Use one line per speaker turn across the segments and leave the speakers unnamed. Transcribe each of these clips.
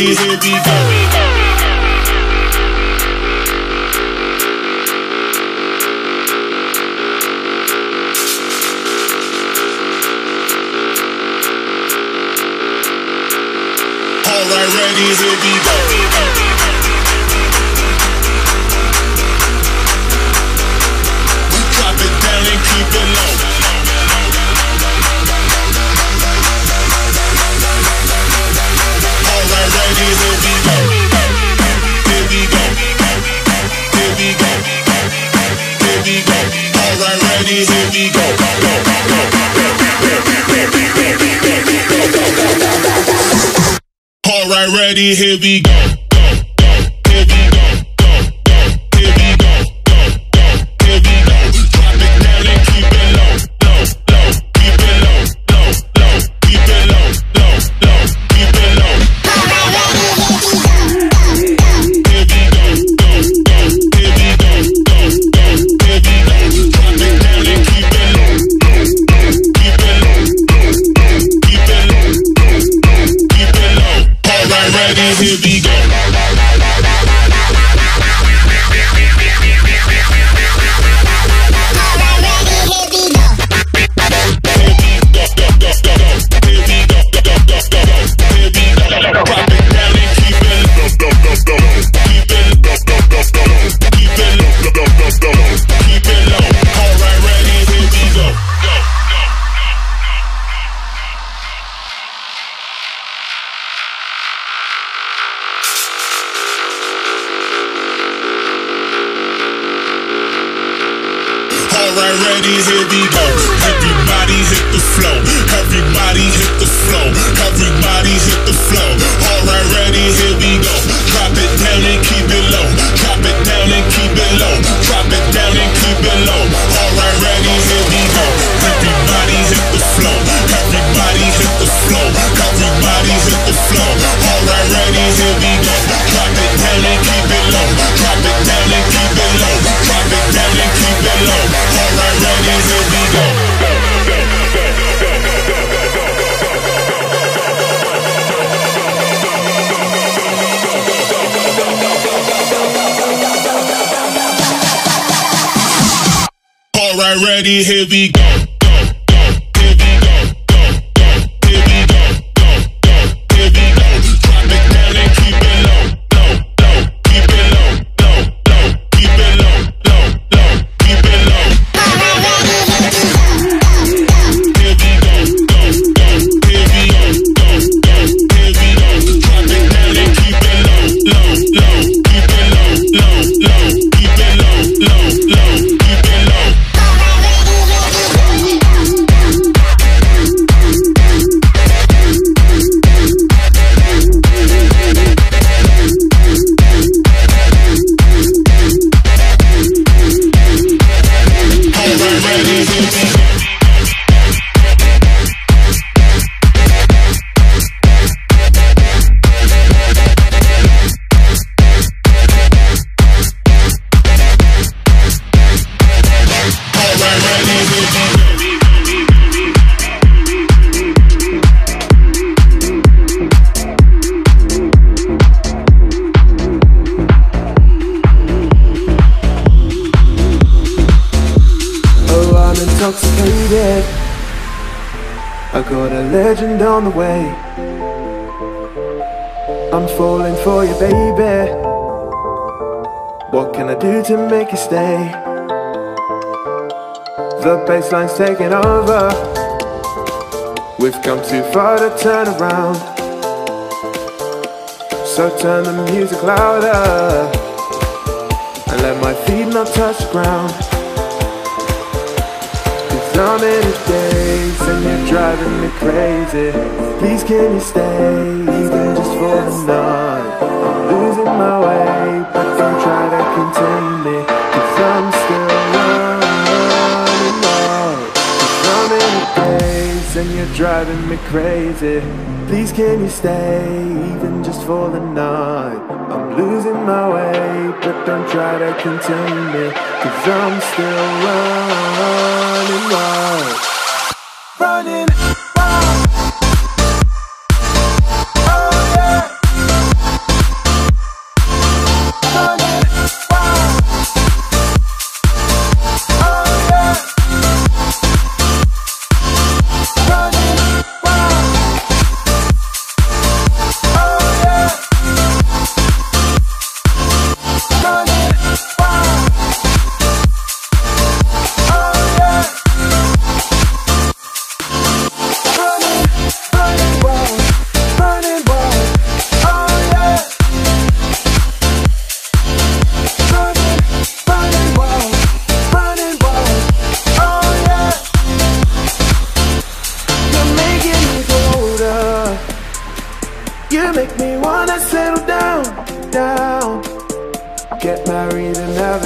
Alright, ready, here we go. Alright, ready, here we go. We drop it down and keep it low. Alright, ready, here we go. Here we go. Here we go. Here we go. Alright, ready, here we go. Alright, ready, here we go. Here we go. Here we go. Here we go. Drop it down and keep it low, low, low. Keep it low, low, low. Keep it low, low, low. Keep it low. Here we go. Here we go. Here we go. Drop it down and keep it low. Keep it low. Keep it low. Keep it low. Alright, ready, here we go. Alright, ready, here we go. Everybody hit the flow. Everybody hit the flow. Everybody hit the flow. Alright, ready, here we go. Drop it down and keep it low. Drop it down and keep it low. Drop it down and keep it low. Alright, ready, here we go. Everybody hit the flow. Everybody hit the flow. Everybody hit the flow. Alright, ready, here we go. Drop it down and keep it low. Drop it down and keep it low. Drop it down and keep it low. Alright, ready, here we go. Alright, ready, here we go.
Intoxicated, I got a legend on the way. I'm falling for you, baby. What can I do to make you stay? The bassline's taking over. We've come too far to turn around. So turn the music louder and let my feet not touch the ground. I'm in a daze and you're driving me crazy. Please can you stay, even just for the night? I'm losing my way, but don't try to contain me, 'cause I'm still running wild. 'Cause I'm in a daze and you're driving me crazy. Please can you stay, even just for the night? I'm losing my way, but don't try to contain me, 'cause I'm still running wild. Running wild. Oh yeah.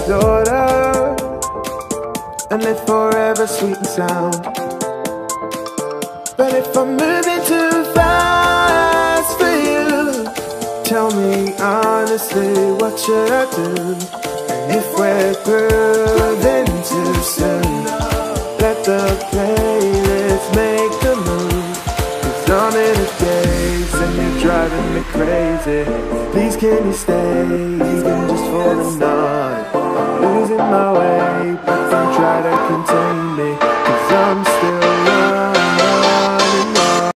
daughter and live forever sweet and sound. But if I'm moving too fast for you, tell me honestly, what should I do? And if we're grooving too soon, let the playlist make the move. 'Cause I'm in a daze and you're driving me crazy. Please can you stay, even just for the night? I'm losing my way, but